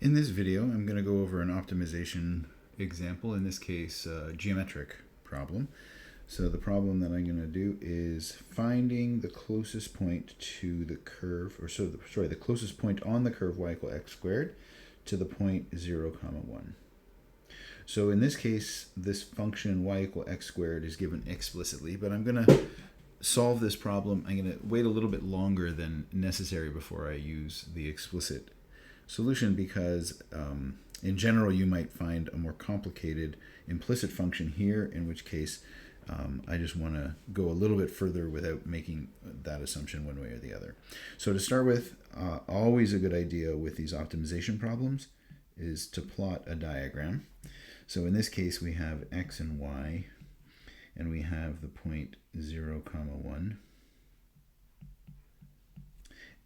In this video, I'm going to go over an optimization example, in this case, a geometric problem. So the problem that I'm going to do is finding the closest point to the curve, the closest point on the curve y equal x squared to the point 0, 1. So in this case, this function y equal x squared is given explicitly, but I'm going to solve this problem. I'm going to wait a little bit longer than necessary before I use the explicit solution because in general you might find a more complicated implicit function here, in which case I just want to go a little bit further without making that assumption one way or the other. So to start with, always a good idea with these optimization problems is to plot a diagram. So in this case we have x and y, and we have the point 0, 1.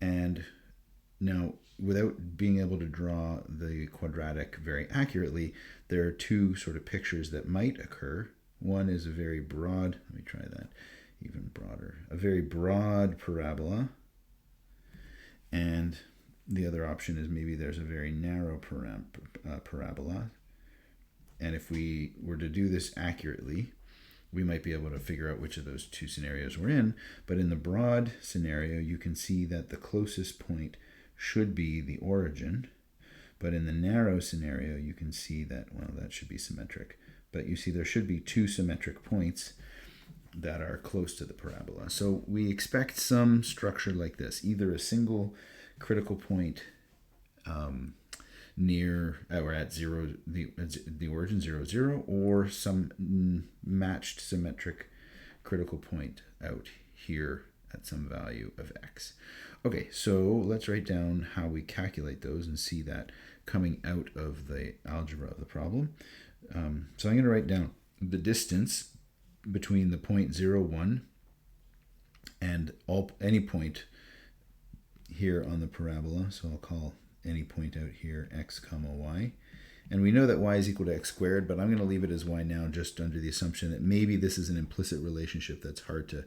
And now, without being able to draw the quadratic very accurately, there are two sort of pictures that might occur. One is a very broad, let me try that, even broader, a very broad parabola. And the other option is maybe there's a very narrow parabola. And if we were to do this accurately, we might be able to figure out which of those two scenarios we're in. But in the broad scenario, you can see that the closest point should be the origin. But in the narrow scenario, you can see that, well, that should be symmetric. But you see there should be two symmetric points that are close to the parabola. So we expect some structure like this, either a single critical point near or at 0, the origin 0, 0, or some matched symmetric critical point out here at some value of x. Okay, so let's write down how we calculate those and see that coming out of the algebra of the problem. So I'm going to write down the distance between the point 0, 1 and any point here on the parabola. So I'll call any point out here x, y. And we know that y is equal to x squared, but I'm going to leave it as y now just under the assumption that maybe this is an implicit relationship that's hard to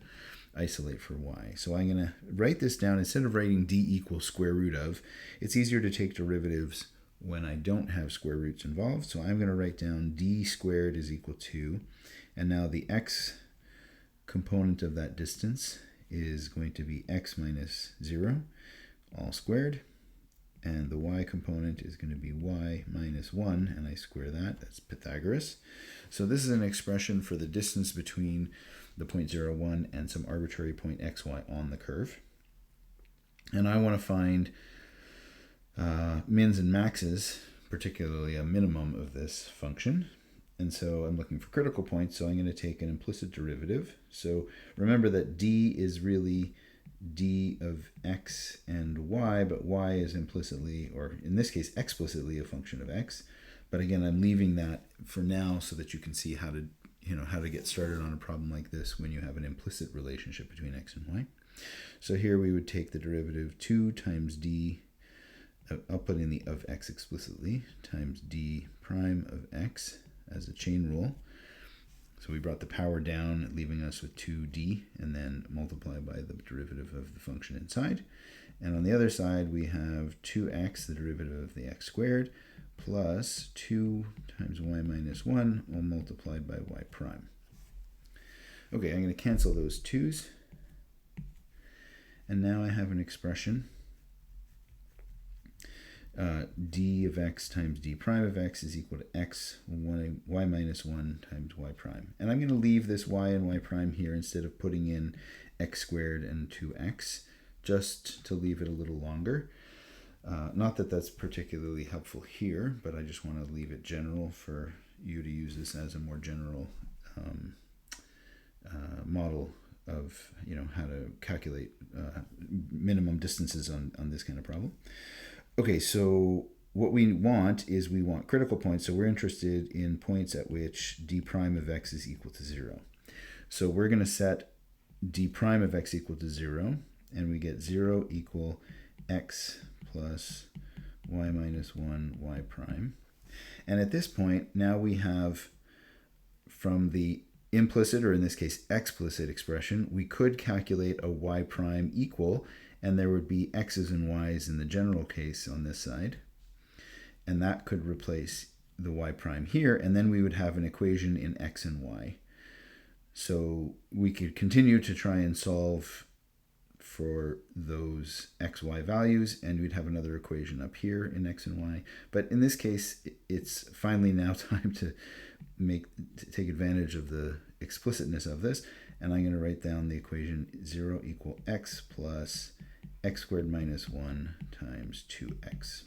isolate for y. So I'm going to write this down. Instead of writing d equals square root of, it's easier to take derivatives when I don't have square roots involved. So I'm going to write down d squared is equal to, and now the x component of that distance is going to be x minus 0, all squared. And the y component is going to be y minus 1, and I square that. That's Pythagoras. So this is an expression for the distance between the point 0, 1 and some arbitrary point xy on the curve. And I want to find mins and maxes, particularly a minimum of this function. And so I'm looking for critical points, so I'm going to take an implicit derivative. So remember that d is really d of x and y, but y is implicitly, or in this case explicitly, a function of x. But again, I'm leaving that for now so that you can see how to get started on a problem like this when you have an implicit relationship between x and y. So here we would take the derivative 2 times d, I'll put in the of x explicitly, times d prime of x as a chain rule. So we brought the power down, leaving us with 2d, and then multiply by the derivative of the function inside. And on the other side, we have 2x, the derivative of the x squared, plus 2 times y minus 1, all multiplied by y prime. Okay, I'm going to cancel those 2's. And now I have an expression. D of x times d prime of x is equal to x, y minus 1 times y prime. And I'm going to leave this y and y prime here instead of putting in x squared and 2x, just to leave it a little longer. Not that that's particularly helpful here, but I just want to leave it general for you to use this as a more general model of how to calculate minimum distances on this kind of problem. Okay, so what we want is we want critical points. So we're interested in points at which d prime of x is equal to 0. So we're going to set d prime of x equal to 0, and we get 0 equal x plus y minus 1 y prime. And at this point, now we have, from the implicit, or in this case explicit expression, we could calculate a y prime equal, and there would be x's and y's in the general case on this side. and that could replace the y prime here, and then we would have an equation in x and y. So we could continue to try and solve for those xy values, and we'd have another equation up here in x and y. But in this case, it's finally now time to take advantage of the explicitness of this, and I'm going to write down the equation 0 equal x plus x squared minus 1 times 2x.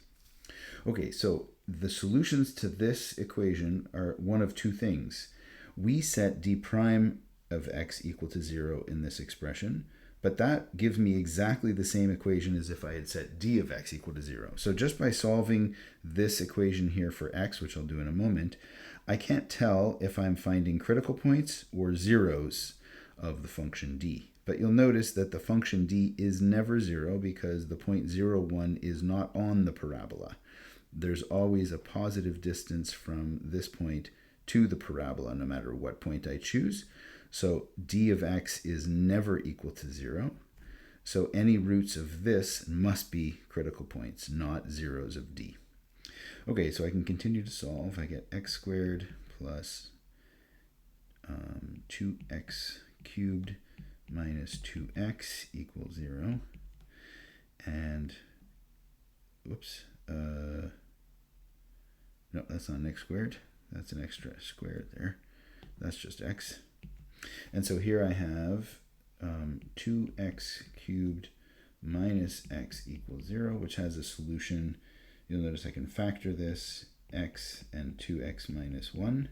Okay, so the solutions to this equation are one of two things. We set d prime of x equal to 0 in this expression, but that gives me exactly the same equation as if I had set d of x equal to 0. So just by solving this equation here for x, which I'll do in a moment, I can't tell if I'm finding critical points or zeros of the function d. But you'll notice that the function d is never 0 because the point 0, 1 is not on the parabola. There's always a positive distance from this point to the parabola, no matter what point I choose. So d of x is never equal to 0. So any roots of this must be critical points, not zeros of d. Okay, so I can continue to solve. I get x squared plus 2x cubed minus 2x equals 0. And, whoops, no, that's not an x squared. That's an extra squared there. That's just x. And so here I have 2x cubed minus x equals 0, which has a solution. You'll notice I can factor this, x and 2x minus 1.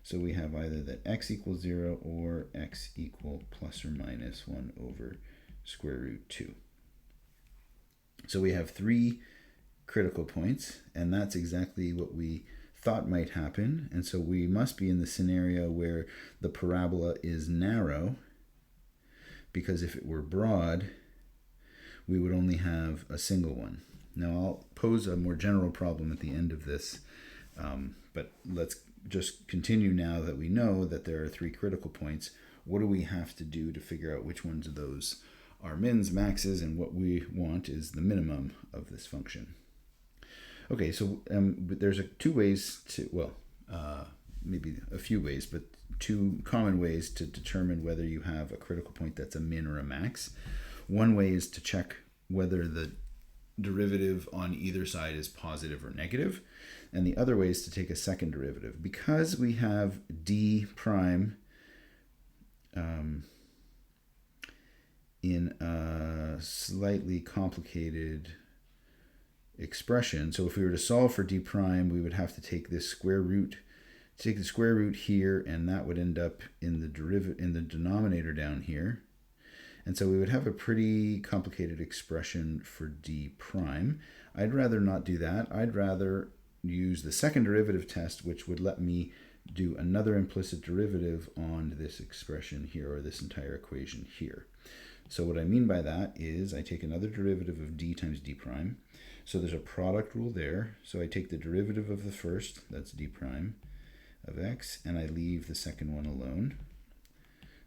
So we have either that x equals 0 or x equal plus or minus 1 over square root 2. So we have 3 critical points, and that's exactly what we thought might happen. And so we must be in the scenario where the parabola is narrow, because if it were broad, we would only have a single one. Now I'll pose a more general problem at the end of this, but let's just continue now that we know that there are 3 critical points. What do we have to do to figure out which ones of those are mins, maxes, and what we want is the minimum of this function? Okay, so there's 2 ways to, well, maybe a few ways, but 2 common ways to determine whether you have a critical point that's a min or a max. One way is to check whether the derivative on either side is positive or negative, and the other way is to take a second derivative. Because we have d prime in a slightly complicated expression, so if we were to solve for d prime, we would have to take this square root, take the square root here, and that would end up in the denominator down here. And so we would have a pretty complicated expression for d prime. I'd rather not do that. I'd rather use the second derivative test, which would let me do another implicit derivative on this expression here, or this entire equation here. So what I mean by that is I take another derivative of d times d prime. So there's a product rule there. So I take the derivative of the first, that's d prime of x, and I leave the second one alone.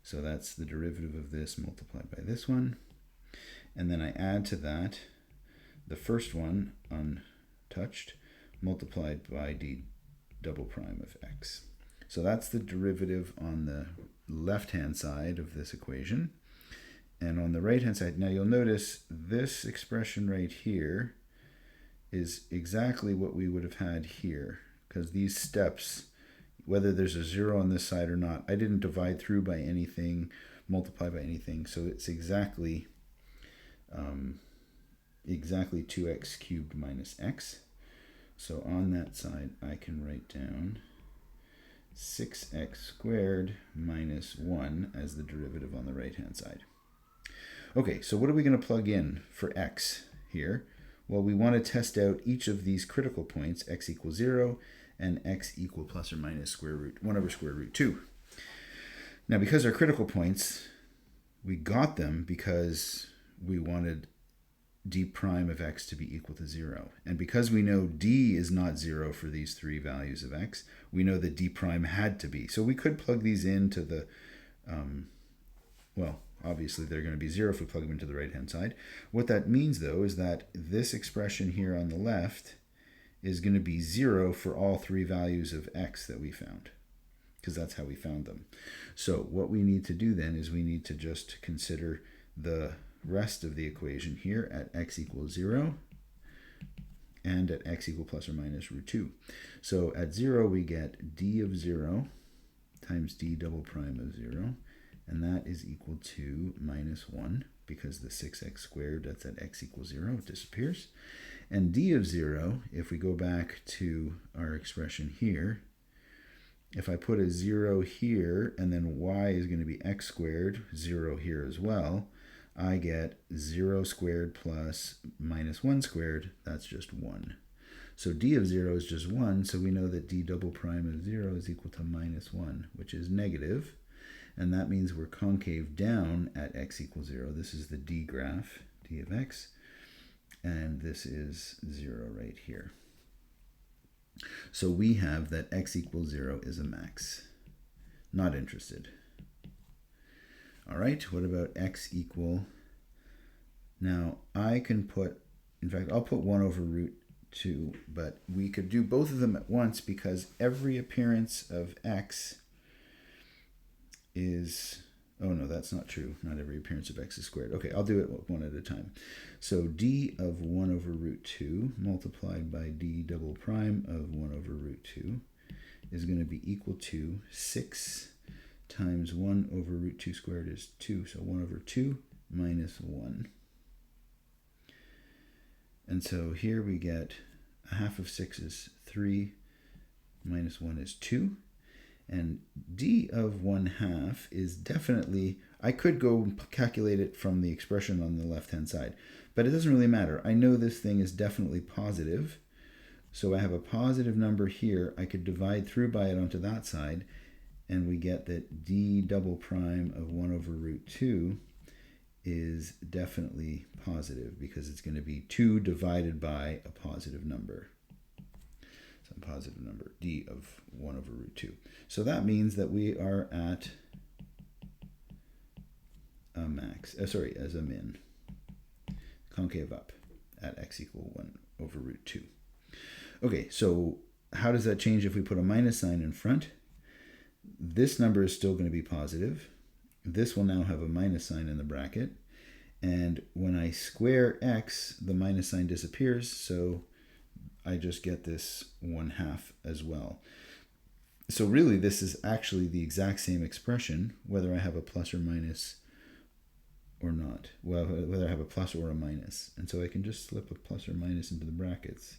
So that's the derivative of this multiplied by this one. And then I add to that the first one untouched multiplied by d double prime of x. So that's the derivative on the left-hand side of this equation. And on the right-hand side, now you'll notice this expression right here is exactly what we would have had here, because these steps, whether there's a 0 on this side or not, I didn't divide through by anything, multiply by anything, so it's exactly 2x cubed minus x. So on that side, I can write down 6x squared minus 1 as the derivative on the right-hand side. Okay, so what are we going to plug in for x here? Well, we want to test out each of these critical points, x equals 0 and x equal plus or minus 1 over square root 2. Now, because they're critical points, we got them because we wanted d prime of x to be equal to 0. And because we know d is not 0 for these 3 values of x, we know that d prime had to be. So we could plug these into the, well, obviously they're going to be 0 if we plug them into the right-hand side. What that means, though, is that this expression here on the left is going to be 0 for all three values of x that we found, because that's how we found them. So what we need to do then is we need to just consider the rest of the equation here at x equals 0 and at x equal plus or minus root 2. So at 0 we get d of 0 times d double prime of 0, and that is equal to minus 1, because the 6x squared that's at x equals 0 disappears. And d of 0, if we go back to our expression here, if I put a 0 here and then y is going to be x squared, 0 here as well, I get 0 squared plus minus 1 squared, that's just 1. So d of 0 is just 1, so we know that d double prime of 0 is equal to minus 1, which is negative, and that means we're concave down at x equals 0. This is the d graph, d of x, and this is 0 right here. So we have that x equals 0 is a max. Not interested. All right, what about x equal? Now I can put, in fact, I'll put 1 over root 2, but we could do both of them at once because every appearance of x is, oh no, that's not true. Not every appearance of x is squared. Okay, I'll do it one at a time. So d of 1 over root 2 multiplied by d double prime of 1 over root 2 is going to be equal to 6 times 1 over root 2 squared is 2. So 1 over 2 minus 1. And so here we get a half of 6 is 3, minus 1 is 2. And d of 1/2 is definitely, I could go calculate it from the expression on the left-hand side, but it doesn't really matter. I know this thing is definitely positive, so I have a positive number here. I could divide through by it onto that side, and we get that d double prime of 1 over root 2 is definitely positive because it's going to be 2 divided by a positive number. So a positive number, d of 1 over root 2. So that means that we are at a max, as a min, concave up at x equal 1 over root 2. Okay, so how does that change if we put a minus sign in front? This number is still going to be positive. This will now have a minus sign in the bracket. And when I square x, the minus sign disappears, so I just get this 1/2 as well. So really, this is actually the exact same expression, whether I have a plus or minus or not. Well, whether I have a plus or a minus. And so I can just slip a plus or minus into the brackets.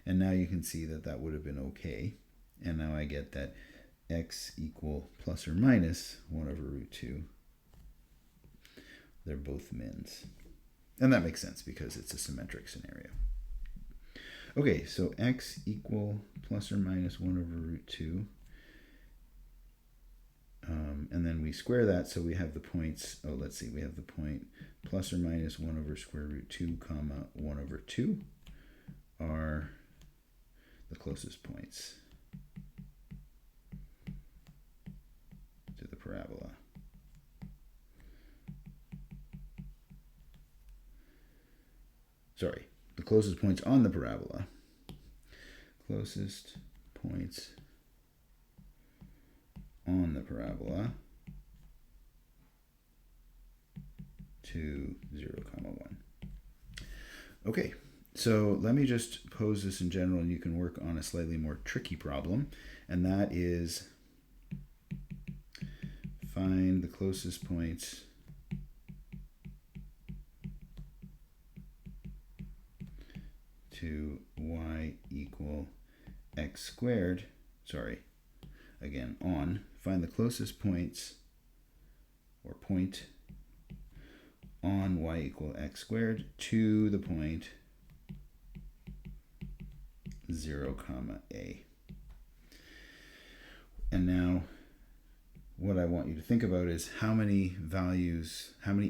And now you can see that that would have been okay. And now I get that x equal plus or minus 1 over root 2. They're both mins. And that makes sense because it's a symmetric scenario. Okay, so x equal plus or minus 1 over root 2. And then we square that, so we have the points, let's see, we have the point plus or minus 1 over square root 2 comma 1 over 2 are the closest points to the parabola. Sorry, the closest points on the parabola. Closest points on the parabola to 0, 1. Okay, so let me just pose this in general and you can work on a slightly more tricky problem, and that is find the closest points to y equal x squared, again, find the closest points, or point, on y equal x squared to the point 0, a. And now what I want you to think about is how many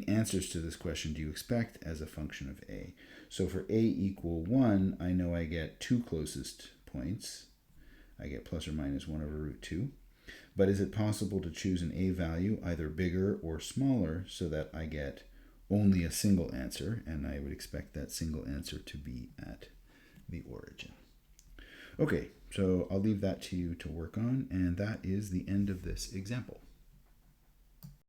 answers to this question do you expect as a function of a? So for a equal 1, I know I get 2 closest points. I get plus or minus 1 over root 2. But is it possible to choose an a value, either bigger or smaller, so that I get only a single answer, and I would expect that single answer to be at the origin? Okay, so I'll leave that to you to work on, and that is the end of this example.